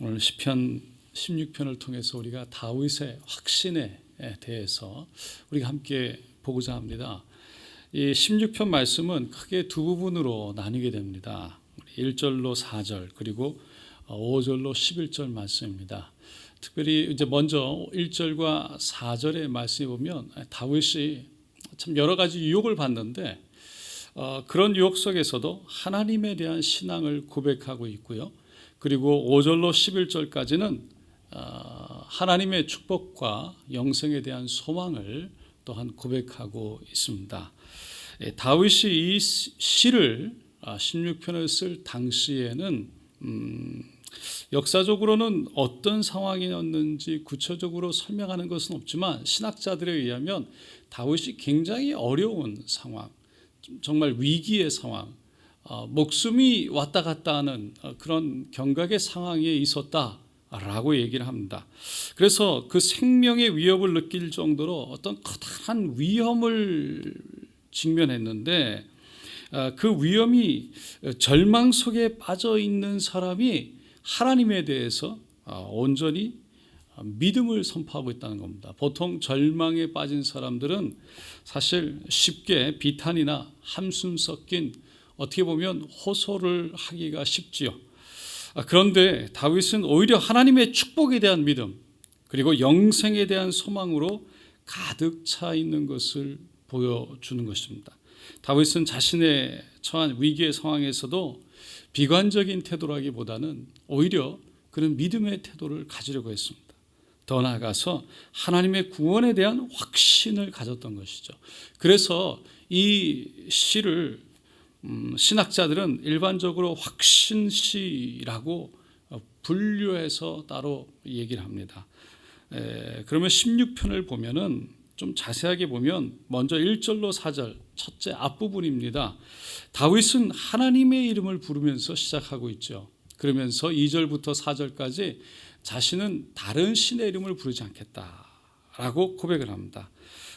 오늘 시편 16편을 통해서 우리가 다윗의 확신에 대해서 우리가 함께 보고자 합니다. 이 16편 말씀은 크게 두 부분으로 나뉘게 됩니다. 1절로 4절 그리고 5절로 11절 말씀입니다. 특별히 이제 먼저 1절과 4절의 말씀에 보면 다윗이 참 여러 가지 유혹을 받는데 그런 유혹 속에서도 하나님에 대한 신앙을 고백하고 있고요. 그리고 5절로 11절까지는 하나님의 축복과 영생에 대한 소망을 또한 고백하고 있습니다. 다윗이 이 시를 16편을 쓸 당시에는 역사적으로는 어떤 상황이었는지 구체적으로 설명하는 것은 없지만 신학자들에 의하면 다윗이 굉장히 어려운 상황, 정말 위기의 상황, 목숨이 왔다 갔다 하는 그런 경각의 상황에 있었다라고 얘기를 합니다. 그래서 그 생명의 위협을 느낄 정도로 어떤 커다란 위험을 직면했는데 그 위험이 절망 속에 빠져 있는 사람이 하나님에 대해서 온전히 믿음을 선포하고 있다는 겁니다. 보통 절망에 빠진 사람들은 사실 쉽게 비탄이나 함숨 섞인 어떻게 보면 호소를 하기가 쉽지요. 그런데 다윗은 오히려 하나님의 축복에 대한 믿음 그리고 영생에 대한 소망으로 가득 차 있는 것을 보여주는 것입니다. 다윗은 자신의 처한 위기의 상황에서도 비관적인 태도라기보다는 오히려 그런 믿음의 태도를 가지려고 했습니다. 더 나아가서 하나님의 구원에 대한 확신을 가졌던 것이죠. 그래서 이 시를 신학자들은 일반적으로 확신시라고 분류해서 따로 얘기를 합니다. 그러면 16편을 보면은 좀 자세하게 보면 먼저 1절로 4절 첫째 앞부분입니다. 다윗은 하나님의 이름을 부르면서 시작하고 있죠. 그러면서 2절부터 4절까지 자신은 다른 신의 이름을 부르지 않겠다라고 고백을 합니다.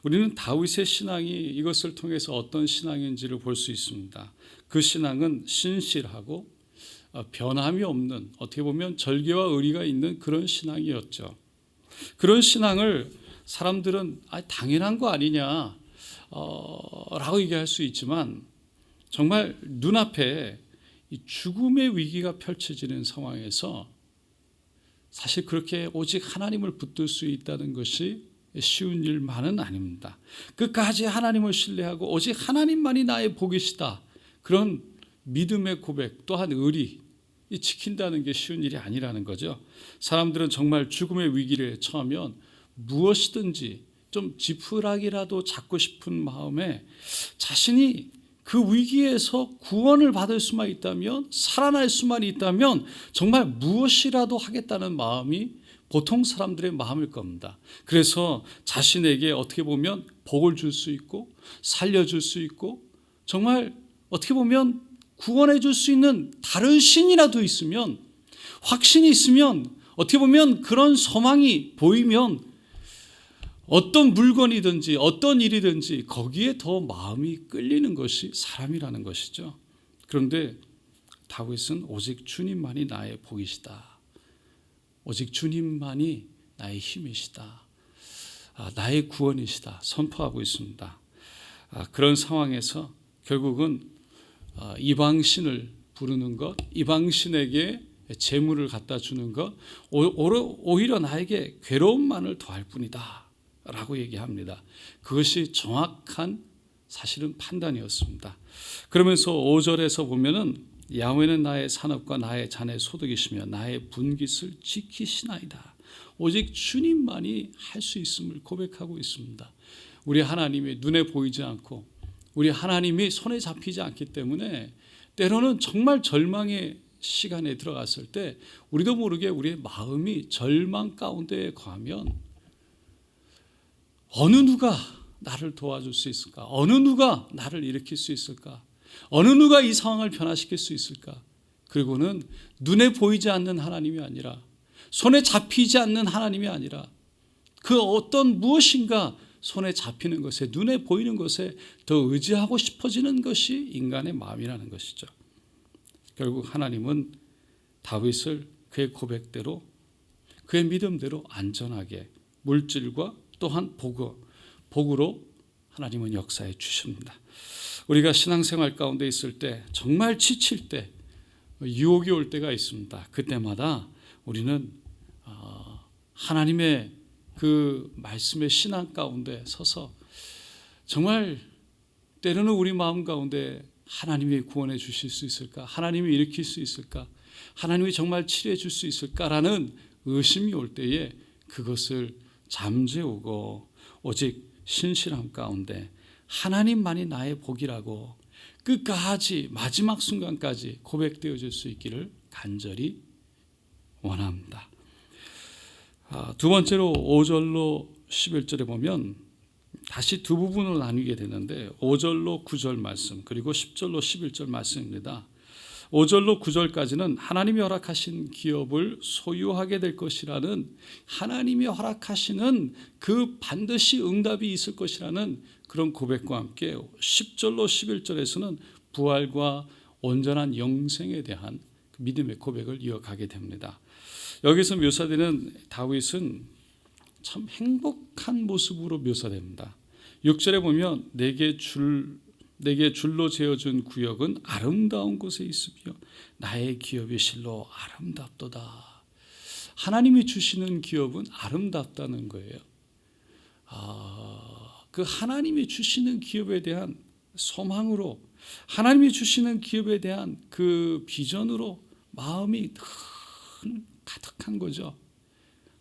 우리는 다윗의 신앙이 이것을 통해서 어떤 신앙인지를 볼 수 있습니다. 그 신앙은 신실하고 변함이 없는 어떻게 보면 절개와 의리가 있는 그런 신앙이었죠. 그런 신앙을 사람들은 당연한 거 아니냐 라고 얘기할 수 있지만 정말 눈앞에 이 죽음의 위기가 펼쳐지는 상황에서 사실 그렇게 오직 하나님을 붙들 수 있다는 것이 쉬운 일만은 아닙니다. 끝까지 하나님을 신뢰하고 오직 하나님만이 나의 복이시다. 그런 믿음의 고백 또한 의리 지킨다는 게 쉬운 일이 아니라는 거죠. 사람들은 정말 죽음의 위기를 처하면 무엇이든지 좀 지푸라기라도 잡고 싶은 마음에 자신이 그 위기에서 구원을 받을 수만 있다면 살아날 수만 있다면 정말 무엇이라도 하겠다는 마음이 보통 사람들의 마음일 겁니다. 그래서 자신에게 어떻게 보면 복을 줄 수 있고 살려줄 수 있고 정말 어떻게 보면 구원해 줄 수 있는 다른 신이라도 있으면 확신이 있으면 어떻게 보면 그런 소망이 보이면 어떤 물건이든지 어떤 일이든지 거기에 더 마음이 끌리는 것이 사람이라는 것이죠. 그런데 다윗은 오직 주님만이 나의 복이시다. 오직 주님만이 나의 힘이시다. 나의 구원이시다. 선포하고 있습니다. 그런 상황에서 결국은 이방신을 부르는 것, 이방신에게 재물을 갖다 주는 것, 오히려 나에게 괴로움만을 더할 뿐이다 라고 얘기합니다. 그것이 정확한 사실은 판단이었습니다. 그러면서 5절에서 보면은 야훼는 나의 산업과 나의 잔의 소득이시며 나의 분깃을 지키시나이다. 오직 주님만이 할 수 있음을 고백하고 있습니다. 우리 하나님이 눈에 보이지 않고 우리 하나님이 손에 잡히지 않기 때문에 때로는 정말 절망의 시간에 들어갔을 때 우리도 모르게 우리의 마음이 절망 가운데에 거하면 어느 누가 나를 도와줄 수 있을까? 어느 누가 나를 일으킬 수 있을까? 어느 누가 이 상황을 변화시킬 수 있을까? 그리고는 눈에 보이지 않는 하나님이 아니라 손에 잡히지 않는 하나님이 아니라 그 어떤 무엇인가 손에 잡히는 것에 눈에 보이는 것에 더 의지하고 싶어지는 것이 인간의 마음이라는 것이죠. 결국 하나님은 다윗을 그의 고백대로, 그의 믿음대로 안전하게 물질과 또한 복으로 하나님은 역사해 주십니다. 우리가 신앙생활 가운데 있을 때 정말 지칠 때, 유혹이 올 때가 있습니다. 그때마다 우리는 하나님의 그 말씀의 신앙 가운데 서서 정말 때로는 우리 마음 가운데 하나님이 구원해 주실 수 있을까? 하나님이 일으킬 수 있을까? 하나님이 정말 치료해 줄 수 있을까라는 의심이 올 때에 그것을 잠재우고 오직 신실함 가운데 하나님만이 나의 복이라고 끝까지 마지막 순간까지 고백되어질 수 있기를 간절히 원합니다. 두 번째로 5절로 11절에 보면 다시 두 부분으로 나뉘게 되는데 5절로 9절 말씀 그리고 10절로 11절 말씀입니다. 5절로 9절까지는 하나님이 허락하신 기업을 소유하게 될 것이라는, 하나님이 허락하시는 그 반드시 응답이 있을 것이라는 그런 고백과 함께 10절로 11절에서는 부활과 온전한 영생에 대한 믿음의 고백을 이어가게 됩니다. 여기서 묘사되는 다윗은 참 행복한 모습으로 묘사됩니다. 6절에 보면 내게 줄로 재어준 구역은 아름다운 곳에 있으며 나의 기업이 실로 아름답도다. 하나님이 주시는 기업은 아름답다는 거예요. 그 하나님이 주시는 기업에 대한 소망으로, 하나님이 주시는 기업에 대한 그 비전으로 마음이 가득한 거죠.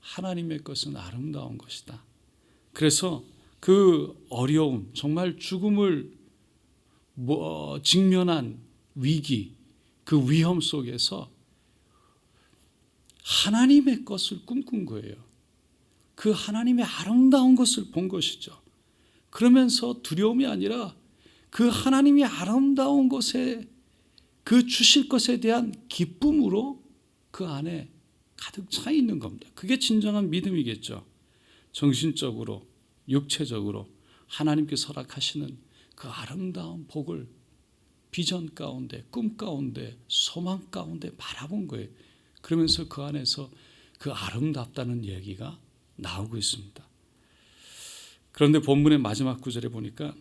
하나님의 것은 아름다운 것이다. 그래서 그 어려움, 정말 죽음을 직면한 위기, 그 위험 속에서 하나님의 것을 꿈꾼 거예요. 그 하나님의 아름다운 것을 본 것이죠. 그러면서 두려움이 아니라 그 하나님이 아름다운 것에, 그 주실 것에 대한 기쁨으로 그 안에 가득 차 있는 겁니다. 그게 진정한 믿음이겠죠. 정신적으로, 육체적으로 하나님께서 허락하시는 그 아름다운 복을 비전 가운데, 꿈 가운데, 소망 가운데 바라본 거예요. 그러면서 그 안에서 그 아름답다는 얘기가 나오고 있습니다. 그런데 본문의 마지막 구절에 보니까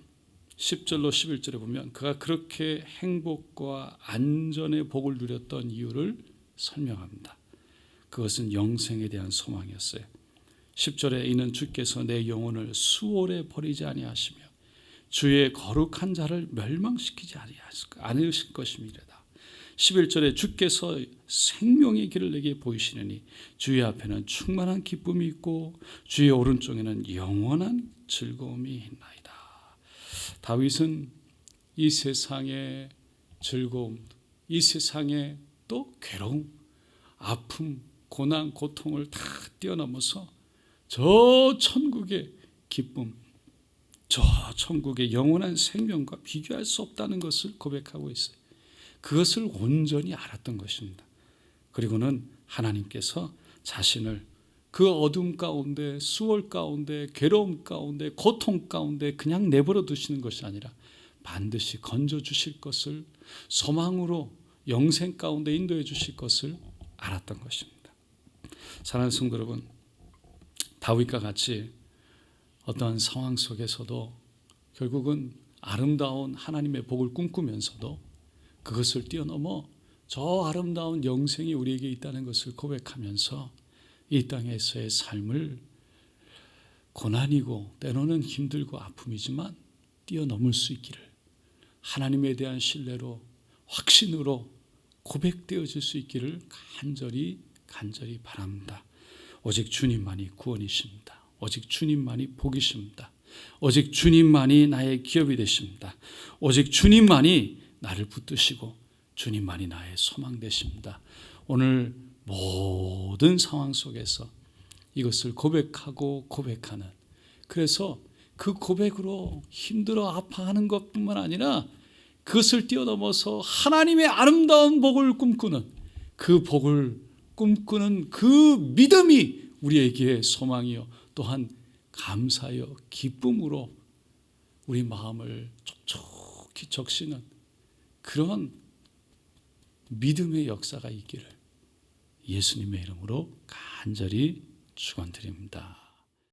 10절로 11절에 보면 그가 그렇게 행복과 안전의 복을 누렸던 이유를 설명합니다. 그것은 영생에 대한 소망이었어요. 10절에 이는 주께서 내 영혼을 수월에 버리지 아니하시며 주의 거룩한 자를 멸망시키지 않으실 것임이로다. 11절에 주께서 생명의 길을 내게 보이시느니 주의 앞에는 충만한 기쁨이 있고 주의 오른쪽에는 영원한 즐거움이 있나이다. 다윗은 이 세상의 즐거움, 이 세상의 또 괴로움, 아픔, 고난, 고통을 다 뛰어넘어서 저 천국의 기쁨, 저 천국의 영원한 생명과 비교할 수 없다는 것을 고백하고 있어요. 그것을 온전히 알았던 것입니다. 그리고는 하나님께서 자신을 그 어둠 가운데, 수월 가운데, 괴로움 가운데, 고통 가운데 그냥 내버려 두시는 것이 아니라 반드시 건져주실 것을, 소망으로 영생 가운데 인도해 주실 것을 알았던 것입니다. 사랑하는 성도 여러분, 다윗과 같이 어떠한 상황 속에서도 결국은 아름다운 하나님의 복을 꿈꾸면서도 그것을 뛰어넘어 저 아름다운 영생이 우리에게 있다는 것을 고백하면서 이 땅에서의 삶을 고난이고 때로는 힘들고 아픔이지만 뛰어넘을 수 있기를 하나님에 대한 신뢰로, 확신으로 고백되어질 수 있기를 간절히 바랍니다. 오직 주님만이 구원이십니다. 오직 주님만이 복이십니다. 오직 주님만이 나의 기업이 되십니다. 오직 주님만이 나를 붙드시고 주님만이 나의 소망 되십니다. 오늘 모든 상황 속에서 이것을 고백하고 고백하는, 그래서 그 고백으로 힘들어 아파하는 것뿐만 아니라 그것을 뛰어넘어서 하나님의 아름다운 복을 꿈꾸는, 그 복을 꿈꾸는 그 믿음이 우리에게 소망이요 또한 감사요 기쁨으로 우리 마음을 촉촉히 적시는 그런 믿음의 역사가 있기를 예수님의 이름으로 간절히 축원드립니다.